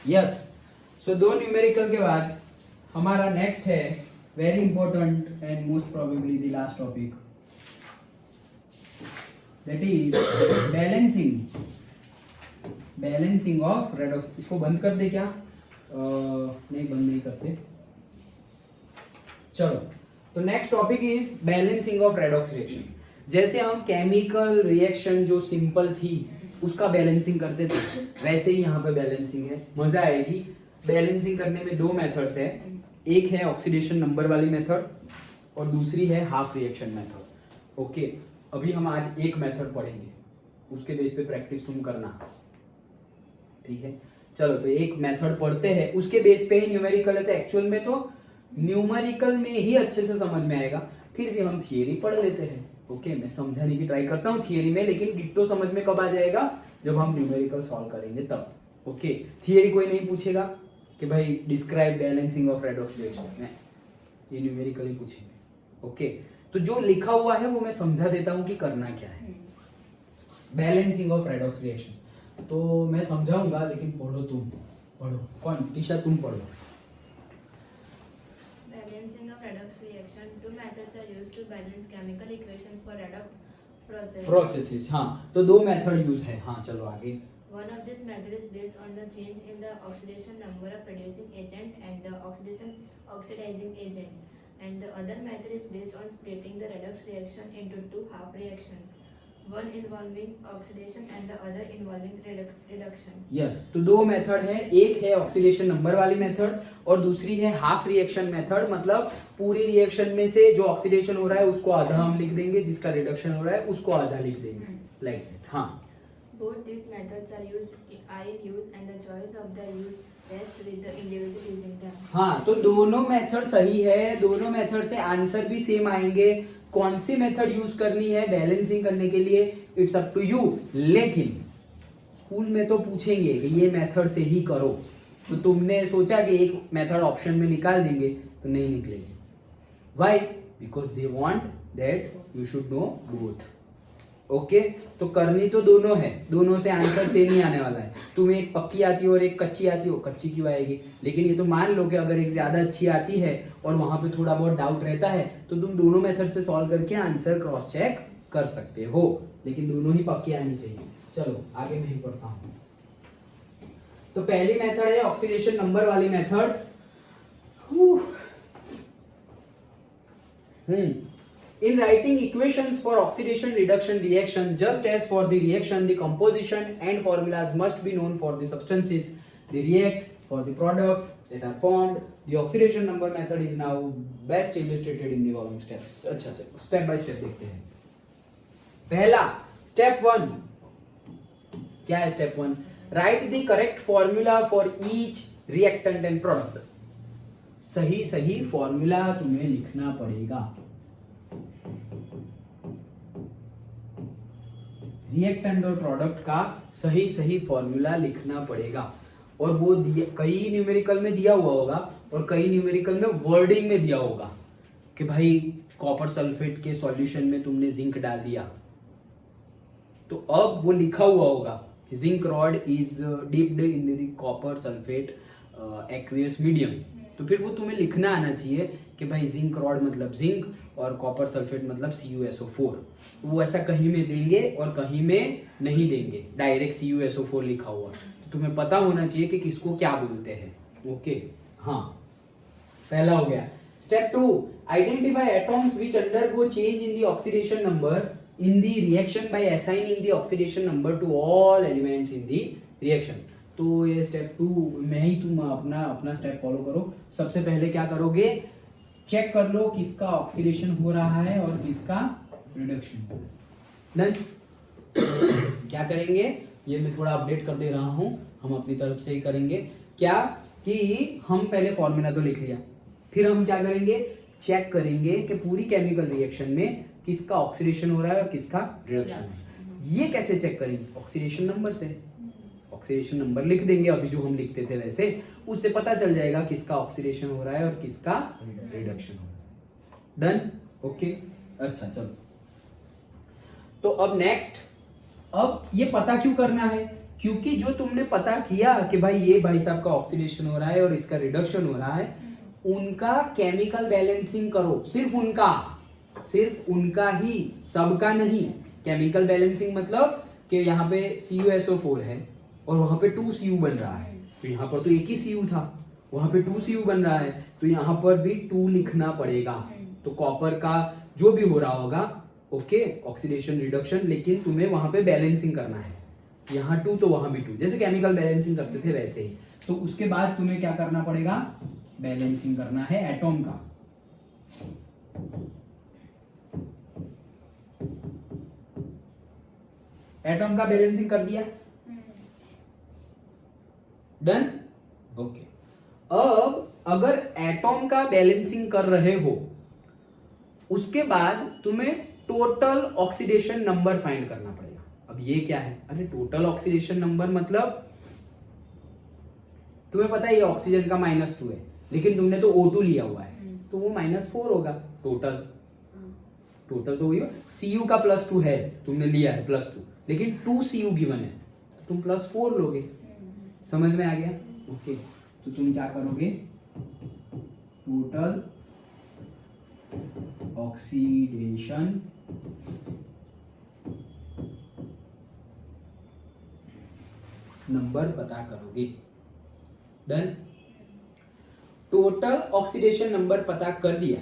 Yes. सो दो numerical के बाद हमारा नेक्स्ट है very important and most probably the last topic, that is balancing of redox. इसको बंद कर दे क्या? नहीं, बंद नहीं करते। चलो, तो next topic is balancing of redox reaction. जैसे हम केमिकल रिएक्शन जो सिंपल थी उसका बैलेंसिंग करते थे, वैसे ही यहाँ पे बैलेंसिंग है। मजा आएगी। बैलेंसिंग करने में दो मेथड्स है, एक है ऑक्सीडेशन नंबर वाली मेथड और दूसरी है हाफ रिएक्शन मेथड। ओके, अभी हम आज एक मेथड पढ़ेंगे, उसके बेस पे प्रैक्टिस तुम करना, ठीक है? चलो, तो एक मेथड पढ़ते हैं, उसके बेस पे ही न्यूमेरिकल है, तो एक्चुअल में तो न्यूमेरिकल में ही अच्छे से समझ में आएगा, फिर भी हम थियरी पढ़ लेते हैं। ओके, मैं समझाने की ट्राई करता हूँ थियरी में, लेकिन डिट्टो समझ में कब आ जाएगा? जब हम न्यूमेरिकल सॉल्व करेंगे तब। ओके, थियरी कोई नहीं पूछेगा कि भाई describe balancing of redox reaction, ये न्यूमेरिकल ही पूछेंगे। ओके, तो जो लिखा हुआ है वो मैं समझा देता हूँ कि करना क्या है। बैलेंसिंग ऑफ रेडॉक्स रिएक्शन तो मैं समझाऊंगा, लेकिन पढ़ो तुम, पढ़ो। कौन? टीशा, तुम पढ़ो। Balancing of redox reaction. Two methods are used to balance chemical equations for redox processes. हाँ, तो दो मेथड यूज है। हाँ, चलो आगे। One of this method is based on the change in the oxidation number of producing agent and the oxidizing agent, and the other method is based on splitting the redox reaction into two half reactions, one involving oxidation and the other involving reduction. Yes, तो दो method है, एक है oxidation number वाली method और दूसरी है half reaction method. मतलब पूरी रिएक्शन में से जो ऑक्सीडेशन हो रहा है उसको आधा हम लिख देंगे, जिसका रिडक्शन हो रहा है उसको आधा लिख देंगे, लाइक दैट। हाँ, Both these methods are in use and the choice of the use rests with the individual using them. हाँ, तो दोनों मेथड सही है, दोनों मेथड से आंसर भी सेम आएंगे। कौन सी मेथड यूज करनी है बैलेंसिंग करने के लिए, इट्स अप टू यू। लेकिन स्कूल में तो पूछेंगे कि ये मेथड से ही करो, तो तुमने सोचा कि एक मेथड ऑप्शन में निकाल देंगे, तो नहीं निकलेगी। Why? Because they want that you should know both. Okay, तो करनी तो दोनों है, दोनों से आंसर सेम ही आने वाला है। तुम्हें एक पक्की आती है और एक कच्ची आती हो, कच्ची क्यों आएगी? लेकिन ये तो मान लो कि अगर एक ज्यादा अच्छी आती है और वहां पे थोड़ा बहुत डाउट रहता है, तो तुम दोनों मेथड से सॉल्व करके आंसर क्रॉस चेक कर सकते हो, लेकिन दोनों ही पक्की आनी चाहिए। चलो आगे मैं ही पढ़ता हूँ। तो पहली मेथड है ऑक्सीडेशन नंबर वाली method. In writing equations for oxidation reduction reaction, just as for the reaction, the composition and formulas must be known for the substances they react, for the products that are formed. The oxidation number method is now best illustrated in the following steps. अच्छा, चलो step by step देखते हैं। पहला step 1 क्या है? Step 1, right the correct formula for each reactant and product. सही सही formula तुम्हें लिखना पड़ेगा। रिएक्टेंट और प्रोडक्ट का सही सही फॉर्मूला लिखना पड़ेगा, और वो कई न्यूमेरिकल में दिया हुआ होगा और कई न्यूमेरिकल में वर्डिंग में दिया होगा कि भाई कॉपर सल्फेट के सॉल्यूशन में तुमने जिंक डाल दिया, तो अब वो लिखा हुआ होगा कि zinc rod is dipped in the copper sulphate aqueous medium, तो फिर वो तुम्हें लिखना आना चाहिए कि भाई जिंक रॉड मतलब जिंक और कॉपर सल्फेट मतलब CuSO4। वो ऐसा कहीं में देंगे और कहीं में नहीं देंगे, डायरेक्ट CuSO4 लिखा हुआ, तो तुम्हें पता होना चाहिए कि किसको क्या बोलते हैं। ओके, हाँ, पहला हो गया। Step 2, identify atoms which undergo change in the oxidation number in the reaction by assigning the oxidation number two all elements in the reaction. तो ये स्टेप 2 में ही तुम अपना स्टेप फॉलो करो। सबसे पहले क्या करोगे? चेक कर लो किसका ऑक्सीडेशन हो रहा है और किसका रिडक्शन। डन। क्या करेंगे? ये मैं थोड़ा अपडेट कर दे रहा हूं, हम अपनी तरफ से ही करेंगे। क्या कि हम पहले फॉर्मूला तो लिख लिया, फिर हम क्या करेंगे? चेक करेंगे कि पूरी केमिकल रिएक्शन में किसका ऑक्सीडेशन हो रहा है और किसका रिडक्शन है। ये कैसे चेक करेंगे? ऑक्सीडेशन नंबर से। ऑक्सीडेशन नंबर लिख देंगे अभी जो हम लिखते थे वैसे, उससे पता चल जाएगा किसका ऑक्सीडेशन हो रहा है और किसका रिडक्शन हो रहा है। डन। ओके, अच्छा चलो, तो अब नेक्स्ट, अब ये पता क्यों करना है? क्योंकि जो तुमने पता किया कि भाई ये भाई साहब का ऑक्सीडेशन हो रहा है और इसका रिडक्शन हो रहा है, उनका केमिकल बैलेंसिंग करो, सिर्फ उनका ही, सबका नहीं। केमिकल बैलेंसिंग मतलब कि यहाँ पे CuSO4 है और वहां पे 2Cu बन रहा है, तो यहाँ पर तो एक ही Cu था, वहां पे 2Cu बन रहा है, तो यहाँ पर भी 2 लिखना पड़ेगा। तो कॉपर का जो भी हो रहा होगा, ओके, ऑक्सीडेशन रिडक्शन, लेकिन तुम्हें वहां पे बैलेंसिंग करना है, यहाँ 2 तो वहां भी 2, जैसे केमिकल बैलेंसिंग करते थे वैसे ही। तो उसके बाद तुम्हें क्या करना पड़ेगा, बैलेंसिंग करना है एटॉम का। एटॉम का बैलेंसिंग कर दिया, डन, ओके। अब अगर एटॉम का बैलेंसिंग कर रहे हो, उसके बाद तुम्हें टोटल ऑक्सीडेशन नंबर फाइंड करना पड़ेगा। अब ये क्या है, अरे टोटल ऑक्सीडेशन नंबर मतलब तुम्हें पता है ये ऑक्सीजन का -2 है, लेकिन तुमने तो O2 लिया हुआ है, तो वो -4 होगा टोटल तो वही Cu का +2 है, तुमने लिया है +2, लेकिन 2Cu गिवन है, तुम +4 लोगे। समझ में आ गया, ओके। तो तुम क्या करोगे, टोटल ऑक्सीडेशन नंबर पता करोगे, डन। टोटल ऑक्सीडेशन नंबर पता कर दिया,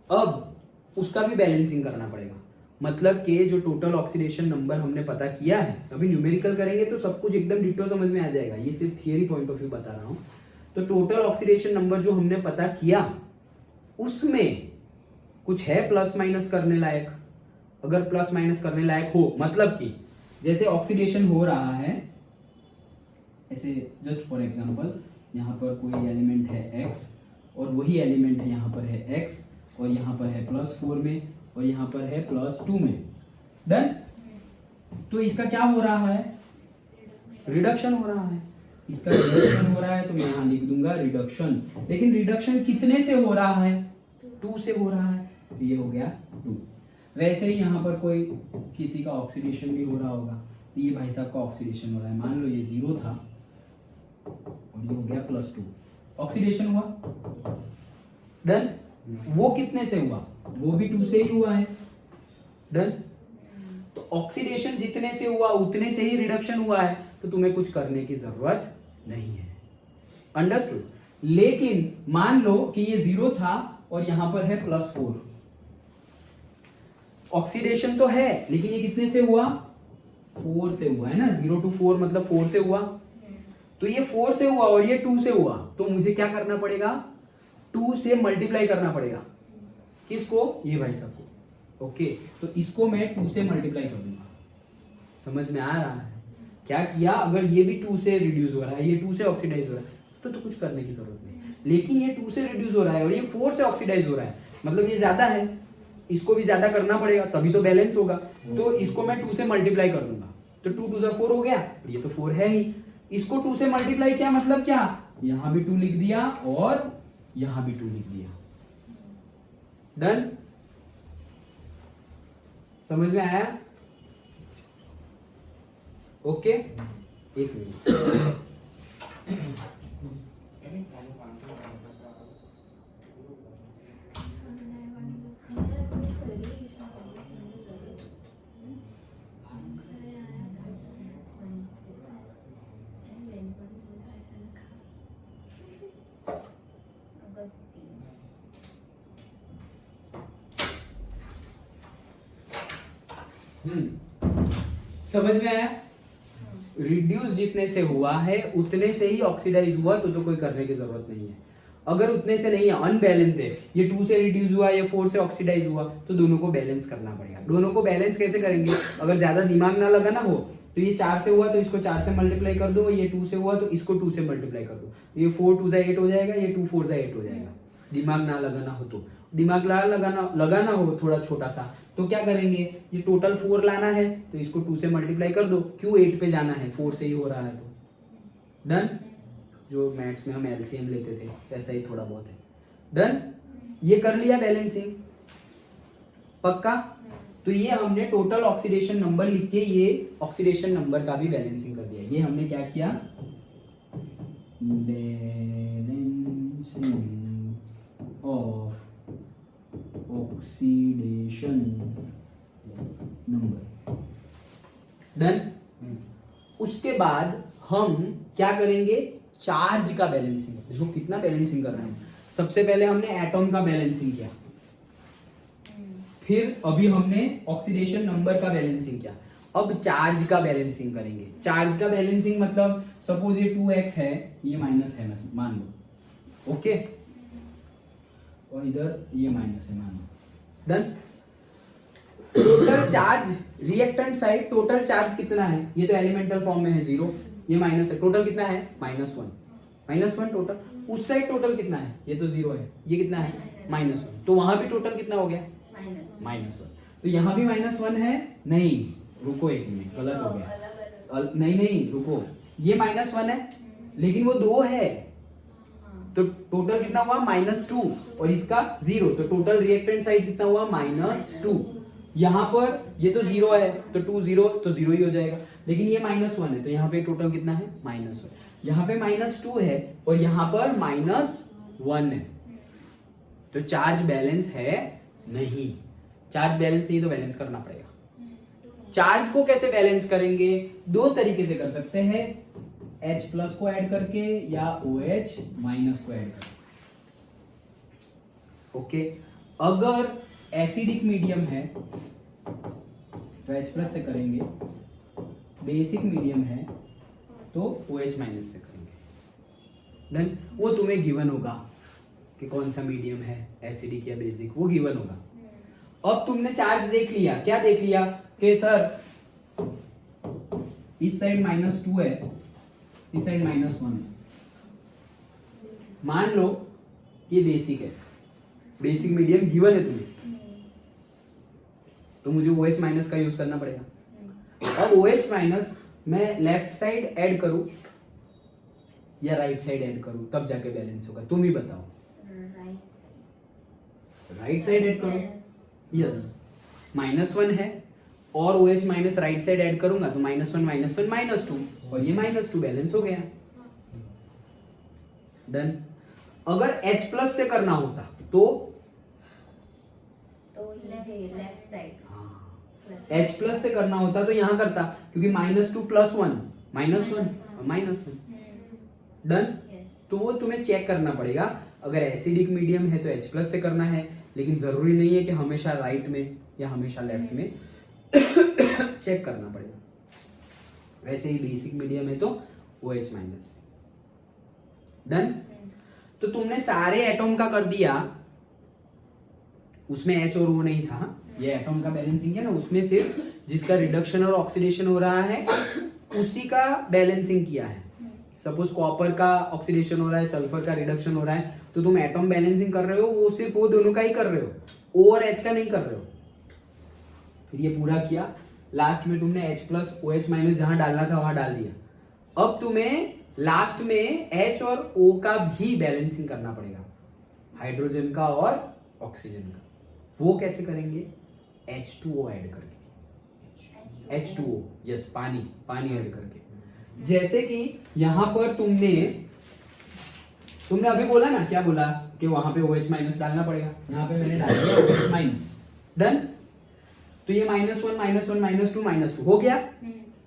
अब उसका भी बैलेंसिंग करना पड़ेगा। मतलब कि जो टोटल ऑक्सीडेशन नंबर हमने पता किया है, अभी न्यूमेरिकल करेंगे तो सब कुछ एकदम डिटो समझ में आ जाएगा, ये सिर्फ थियरी पॉइंट ऑफ व्यू बता रहा हूं। तो टोटल ऑक्सीडेशन नंबर जो हमने पता किया, उसमें कुछ है प्लस माइनस करने लायक। अगर प्लस माइनस करने लायक हो, मतलब कि जैसे ऑक्सीडेशन हो रहा है, ऐसे जस्ट फॉर एग्जांपल, यहाँ पर कोई एलिमेंट है x और वही एलिमेंट है यहाँ पर है x, और यहाँ पर है +4 में और यहाँ पर है +2 में, डन। तो इसका क्या हो रहा है, रिडक्शन हो रहा है, इसका रिडक्शन हो रहा है, तो मैं यहाँ लिख दूंगा रिडक्शन। लेकिन रिडक्शन कितने से हो रहा है, 2 से हो रहा है, तो ये हो गया 2। वैसे ही यहाँ पर कोई किसी का ऑक्सीडेशन भी हो रहा होगा, तो ये भाई साहब का ऑक्सीडेशन हो रहा है, मान लो ये 0 था और ये हो गया +2, ऑक्सीडेशन हुआ, डन। वो कितने से हुआ, वो भी 2 से ही हुआ है, डन। तो ऑक्सीडेशन जितने से हुआ उतने से ही रिडक्शन हुआ है, तो तुम्हें कुछ करने की जरूरत नहीं है, अंडरस्टूड। लेकिन मान लो कि ये 0 था और यहां पर है +4, ऑक्सीडेशन तो है, लेकिन ये कितने से हुआ, 4 से हुआ है ना, 0 to 4 मतलब 4 से हुआ, तो ये 4 से हुआ और ये 2 से हुआ, तो मुझे क्या करना पड़ेगा, 2 से मल्टीप्लाई करना पड़ेगा, किसको, ये भाई साहब को, ओके। तो इसको मैं 2 से मल्टीप्लाई कर दूंगा, समझ में आ रहा है क्या किया। अगर ये भी 2 से रिड्यूस हो रहा है, ये 2 से ऑक्सीडाइज हो रहा है, तो कुछ करने की जरूरत नहीं। लेकिन ये 2 से रिड्यूस हो रहा है और ये 4 से ऑक्सीडाइज हो रहा है, मतलब ये ज्यादा है, इसको भी ज्यादा करना पड़ेगा, तभी तो बैलेंस होगा। तो इसको मैं 2 से मल्टीप्लाई कर दूंगा, तो 2 2 4 हो गया, और ये तो 4 है ही। इसको 2 से मल्टीप्लाई किया मतलब क्या, यहां भी 2 लिख दिया और यहां भी 2 लिख दिया, डन। समझ में आया, ओके। एक मिनट, समझ में आया। रिड्यूस जितने से हुआ है उतने से ही ऑक्सीडाइज हुआ, तो कोई करने की जरूरत नहीं है। अगर उतने से नहीं है, अनबैलेंस है, ये 2 से रिड्यूस हुआ, ये 4 से ऑक्सीडाइज हुआ, तो दोनों को बैलेंस करना पड़ेगा। दोनों को बैलेंस कैसे करेंगे, अगर ज्यादा दिमाग ना लगाना हो तो ये 4 से हुआ तो इसको 4 से मल्टीप्लाई कर दो, ये 2 से हुआ तो इसको 2 से मल्टीप्लाई कर दो, ये 4 2 8 हो जाएगा, ये 2 4 8 हो जाएगा। दिमाग ना लगाना हो तो, दिमाग लगाना हो थोड़ा छोटा सा, तो क्या करेंगे, ये टोटल 4 लाना है तो इसको 2 से मल्टीप्लाई कर दो, क्यों 8 पे जाना है, 4 से ही हो रहा है, तो डन। जो मैथ्स में हम एलसीएम लेते थे वैसा ही थोड़ा बहुत है, डन। ये कर लिया बैलेंसिंग, पक्का। तो ये हमने टोटल ऑक्सीडेशन नंबर लिख के ये ऑक्सीडेशन नंबर का भी बैलेंसिंग कर दिया। ये हमने क्या किया, balancing of oxidation number. Done. उसके बाद हम क्या करेंगे, चार्ज का बैलेंसिंग। देखो कितना बैलेंसिंग कर रहे हैं। सबसे पहले हमने एटॉम का बैलेंसिंग किया, फिर अभी हमने ऑक्सीडेशन नंबर का बैलेंसिंग किया, अब चार्ज का बैलेंसिंग करेंगे। चार्ज का बैलेंसिंग मतलब सपोज ये 2x है, ये माइनस है मान लो, ओके, और इधर ये माइनस है मान लो। Done. Total charge reactant side total charge कितना है, ये तो एलिमेंटल फॉर्म में है 0, ये माइनस है, टोटल कितना है -1 टोटल। उस साइड टोटल कितना है, ये तो 0 है, ये कितना है -1, तो वहां भी टोटल कितना हो गया -1। तो यहाँ भी -1 है, नहीं रुको एक मिनट, गलत हो गया, नहीं रुको, ये -1 है लेकिन वो 2 है, तो टोटल कितना हुआ -2 और इसका 0, तो टोटल रिएक्टेंट साइड कितना हुआ -2। यहाँ पर ये तो 0 है, तो 2 0 तो 0 ही हो जाएगा, लेकिन ये -1 है, तो यहाँ पे टोटल कितना है -1। यहाँ पे -2 है और यहाँ पर -1 है, तो चार्ज बैलेंस है नहीं। चार्ज बैलेंस नहीं तो बैलेंस करना पड़ेगा। चार्ज को कैसे बैलेंस करेंगे, 2 तरीके से कर सकते हैं, H+ को ऐड करके या OH- को ऐड करके। ओके, अगर एसिडिक मीडियम है तो H+ से करेंगे, बेसिक मीडियम है तो OH- से करेंगे। डन। वो तुम्हें गिवन होगा कि कौन सा मीडियम है, एसिडिक या बेसिक, वो गिवन होगा। अब तुमने चार्ज देख लिया, क्या देख लिया कि सर इस साइड -2 है, इस साइड -1 है। मान लो ये बेसिक है, बेसिक मीडियम गिवन है तुम्हें, तो मुझे OH- का यूज करना पड़ेगा। अब OH- मैं लेफ्ट साइड ऐड करूं या राइट साइड ऐड करूं, तब जाके बैलेंस होगा, तुम ही बताओ। राइट साइड ऐड करो, यस, -1 है और OH- राइट साइड ऐड करूंगा तो -1 -2 और ये -2 बैलेंस हो गया। डन। अगर H+ से करना होता तो लेफ्ट साइड, H+ से करना होता तो यहां करता, क्योंकि -2 + 1 -1। डन। तो वो तुम्हें चेक करना पड़ेगा। अगर एसिडिक मीडियम है तो H+ से करना है, लेकिन जरूरी नहीं है कि हमेशा राइट में या हमेशा लेफ्ट में चेक करना पड़ेगा। वैसे ही बेसिक मीडियम है तो OH-। डन। तो तुमने सारे एटॉम का कर दिया, उसमें H और O नहीं था, ये एटॉम का बैलेंसिंग है ना, उसमें सिर्फ जिसका रिडक्शन और ऑक्सीडेशन हो रहा है उसी का बैलेंसिंग किया है। सपोज कॉपर का ऑक्सीडेशन हो रहा है, सल्फर का रिडक्शन हो रहा है, तो तुम एटॉम बैलेंसिंग कर रहे हो, वो सिर्फ वो दोनों का ही कर रहे हो, O और H का नहीं कर रहे हो। फिर ये पूरा किया, लास्ट में तुमने H+ OH- जहां डालना था वहां डाल दिया। अब तुम्हें लास्ट में H और O का भी बैलेंसिंग करना पड़ेगा, हाइड्रोजन का और ऑक्सीजन का। वो कैसे करेंगे, H2O ऐड करके, H2O, यस, पानी ऐड करके। जैसे कि यहां पर तुमने अभी बोला ना, क्या बोला कि वहां पे OH- डालना पड़ेगा, यहां पे मैंने डाल दिया OH-। डन। तो ये -1 -2 हो गया।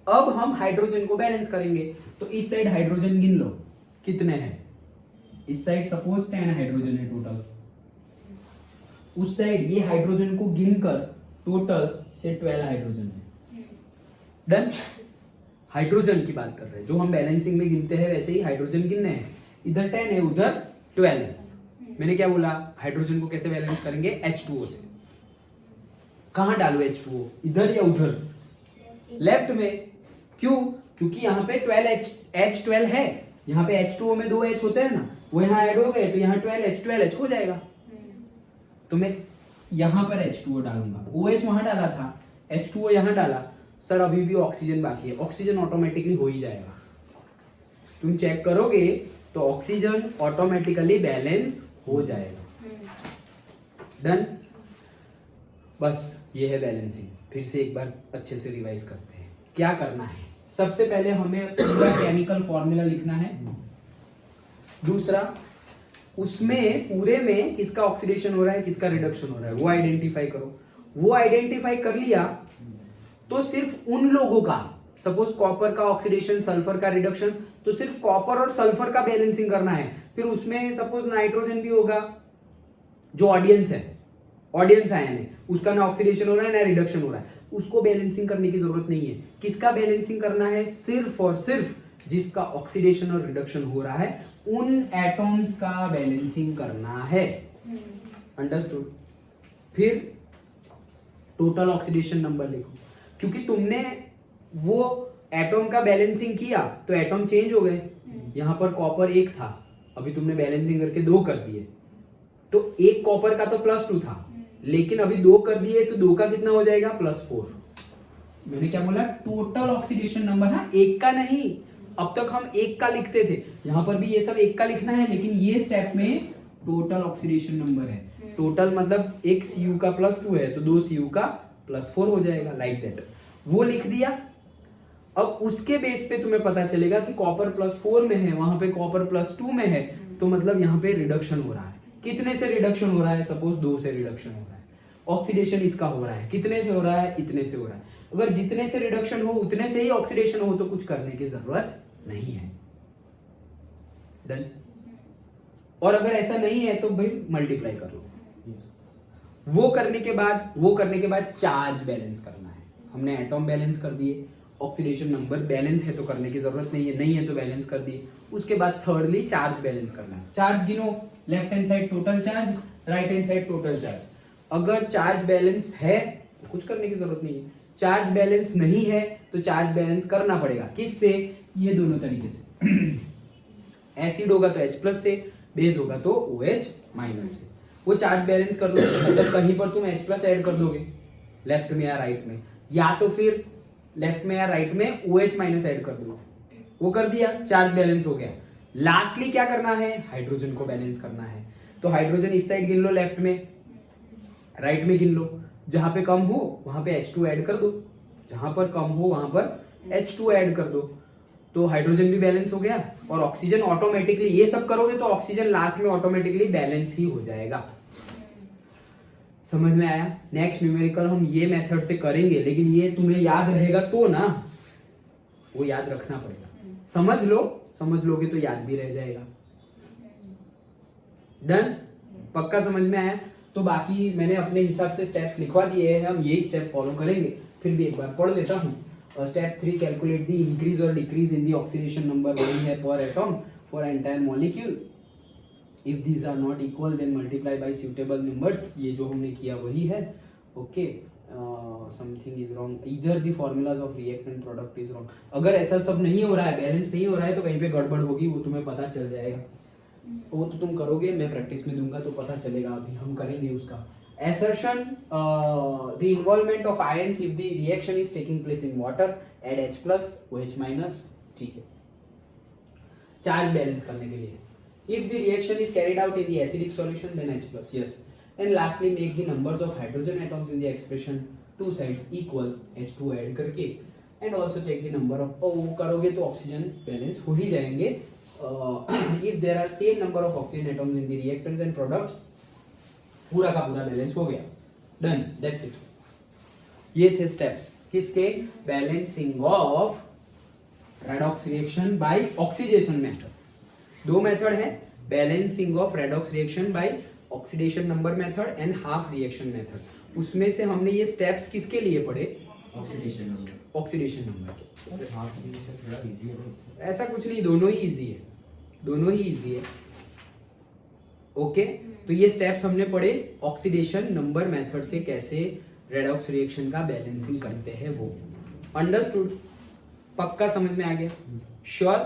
अब हम हाइड्रोजन को बैलेंस करेंगे, तो इस साइड हाइड्रोजन गिन लो कितने हैं, इस साइड सपोज 10 हाइड्रोजन है टोटल, उस साइड ये हाइड्रोजन को गिनकर टोटल से 12 हाइड्रोजन है। डन। हाइड्रोजन की बात कर रहे हैं, जो हम बैलेंसिंग में गिनते हैं वैसे ही हाइड्रोजन गिनने हैं। इधर 10 है, उधर 12 है। मैंने क्या बोला, हाइड्रोजन को कैसे बैलेंस करेंगे, H2O से। कहां डालो H2O, इधर या उधर, लेफ्ट में। क्यों, क्योंकि यहाँ पे 12 है, यहाँ पे H2O में 2 H होते हैं ना, वो यहाँ ऐड हो गए तो यहाँ 12H हो जाएगा। तो मैं यहाँ पर H2O डालूंगा, OH वहां डाला था, H2O यहाँ डाला। सर अभी भी ऑक्सीजन बाकी है, ऑक्सीजन ऑटोमेटिकली हो ही जाएगा, तुम चेक करोगे तो ऑक्सीजन ऑटोमेटिकली बैलेंस हो जाएगा। डन। बस ये है बैलेंसिंग। फिर से एक बार अच्छे से रिवाइज करते हैं। क्या करना है, सबसे पहले हमें पूरा केमिकल फॉर्मूला लिखना है। दूसरा, उसमें पूरे में किसका ऑक्सीडेशन हो रहा है, किसका रिडक्शन हो रहा है, वो आइडेंटिफाई करो। वो आइडेंटिफाई कर लिया तो सिर्फ उन लोगों का, सपोज कॉपर का ऑक्सीडेशन, सल्फर का रिडक्शन, तो सिर्फ कॉपर और सल्फर का बैलेंसिंग करना है। फिर उसमें सपोज नाइट्रोजन भी होगा, जो ऑडियंस है, ऑडियंस आयन है, उसका ना ऑक्सीडेशन हो रहा है ना रिडक्शन हो रहा है, उसको बैलेंसिंग करने की जरूरत नहीं है। किसका बैलेंसिंग करना है, सिर्फ और सिर्फ जिसका ऑक्सीडेशन और रिडक्शन हो रहा है उन एटॉम्स का बैलेंसिंग करना है। अंडरस्टूड। फिर टोटल ऑक्सीडेशन नंबर लिखो, क्योंकि तुमने वो एटॉम का बैलेंसिंग किया तो एटॉम चेंज हो गए। यहां पर कॉपर 1 था, अभी तुमने बैलेंसिंग करके 2 कर दिए, तो एक कॉपर का तो +2 था, लेकिन अभी 2 कर दिए तो 2 का कितना हो जाएगा, +4। मैंने क्या बोला, टोटल ऑक्सीडेशन नंबर। हाँ, 1 का नहीं, अब तक हम 1 का लिखते थे, यहां पर भी ये सब 1 का लिखना है, लेकिन ये स्टेप में टोटल ऑक्सीडेशन नंबर है। टोटल मतलब एक Cu का +2 है तो 2 Cu का +4 हो जाएगा, लाइक दैट। वो लिख दिया। अब उसके बेस पे तुम्हें पता चलेगा कि कॉपर +4 में है, वहां पे कॉपर +2 में है, तो मतलब यहाँ पे रिडक्शन हो रहा है। कितने से रिडक्शन हो रहा है, सपोज 2 से रिडक्शन हो रहा है। ऑक्सीडेशन इसका हो रहा है, कितने से हो रहा है, इतने से हो रहा है। अगर जितने से रिडक्शन हो उतने से ही ऑक्सीडेशन हो तो कुछ करने की जरूरत नहीं है। डन। और अगर ऐसा नहीं है तो भाई मल्टीप्लाई कर लो। वो करने के बाद चार्ज बैलेंस करना है। हमने एटॉम बैलेंस कर दिए, ऑक्सीडेशन नंबर बैलेंस है तो करने की जरूरत नहीं है तो बैलेंस कर दिए। उसके बाद थर्डली चार्ज बैलेंस करना है। चार्ज गिनो, left hand side total charge, right hand side total charge. अगर चार्ज बैलेंस है तो कुछ करने की जरूरत नहीं है, चार्ज बैलेंस नहीं है तो चार्ज बैलेंस करना पड़ेगा। किससे, ये दोनों तरीके से। एसिड होगा तो H+ से, बेस होगा तो OH- से। वो चार्ज बैलेंस कर लो, मतलब कहीं पर तुम H+ ऐड कर दोगे, लेफ्ट में या राइट में, या तो फिर लेफ्ट में या राइट में OH- ऐड कर दो। वो कर दिया, चार्ज बैलेंस हो गया। लास्टली क्या करना है, हाइड्रोजन को बैलेंस करना है। तो हाइड्रोजन इस साइड गिन लो, लेफ्ट में, राइट में गिन लो। जहां पे कम हो वहां पे H2 ऐड कर दो, जहां पर कम हो वहां पर H2 ऐड कर दो, तो हाइड्रोजन भी बैलेंस हो गया। और ऑक्सीजन ऑटोमेटिकली, ये सब करोगे तो ऑक्सीजन लास्ट में ऑटोमेटिकली बैलेंस ही हो जाएगा। समझ में आया। नेक्स्ट न्यूमेरिकल हम ये मेथड से करेंगे, लेकिन ये तुम्हें याद रहेगा तो ना, वो याद रखना पड़ेगा। समझ लोगे तो याद भी रह जाएगा। डन, पक्का समझ में आया। तो बाकी मैंने अपने हिसाब से स्टेप्स लिखवा दिए हैं, हम यही स्टेप फॉलो करेंगे। फिर भी एक बार पढ़ लेता हूँ। स्टेप 3, कैलकुलेट द इंक्रीज और decrease in the oxidation number, वही है पर atom for entire molecule. If these are not equal then multiply by suitable numbers. ये जो हमने किया वही है। Okay, something is wrong, either the formulas of reactant product is wrong. अगर ऐसा सब नहीं हो रहा है, बैलेंस नहीं हो रहा है, तो कहीं पे गड़बड़ होगी, वो तुम्हें पता चल जाएगा। वो तो तुम करोगे, मैं प्रैक्टिस में दूंगा तो पता चलेगा, अभी हम करेंगे उसका। Assertion, the involvement of ions if the reaction is taking place in water, add H+, OH-, ठीक है। चार्ज बैलेंस करने के लिए, if the reaction is carried out in the acidic solution then H+, yes. And lastly, make the numbers of hydrogen atoms in the expression two sides equal, H2 add करके, and also check the number of, वो करोगे तो oxygen balance हो ही जाएंगे। If there are same number of oxygen atoms in the reactants and products, पूरा का पूरा balance हो गया। Done, that's it. ये थे स्टेप्स किसके, balancing of redox reaction by oxidation method. 2 method है, balancing of redox reaction by oxidation number method and half reaction method. उसमें से हमने ये स्टेप्स किसके लिए पढ़े, ऑक्सीडेशन नंबर के। ऐसा कुछ नहीं, दोनों ही इजी है। ओके, तो ये स्टेप्स हमने पढ़े ऑक्सीडेशन नंबर मेथड से कैसे रेडॉक्स रिएक्शन का बैलेंसिंग करते हैं वो। अंडरस्टूड, पक्का समझ में आ गया, sure.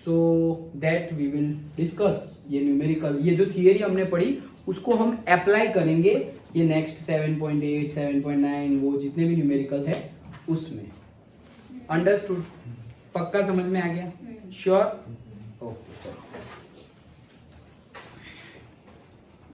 So that we will discuss ये न्यूमेरिकल, ये जो थियरी हमने पढ़ी उसको हम अप्लाई करेंगे ये नेक्स्ट 7.8, 7.9 वो जितने भी न्यूमेरिकल है उसमें। अंडरस्टूड, पक्का समझ में आ गया, श्योर।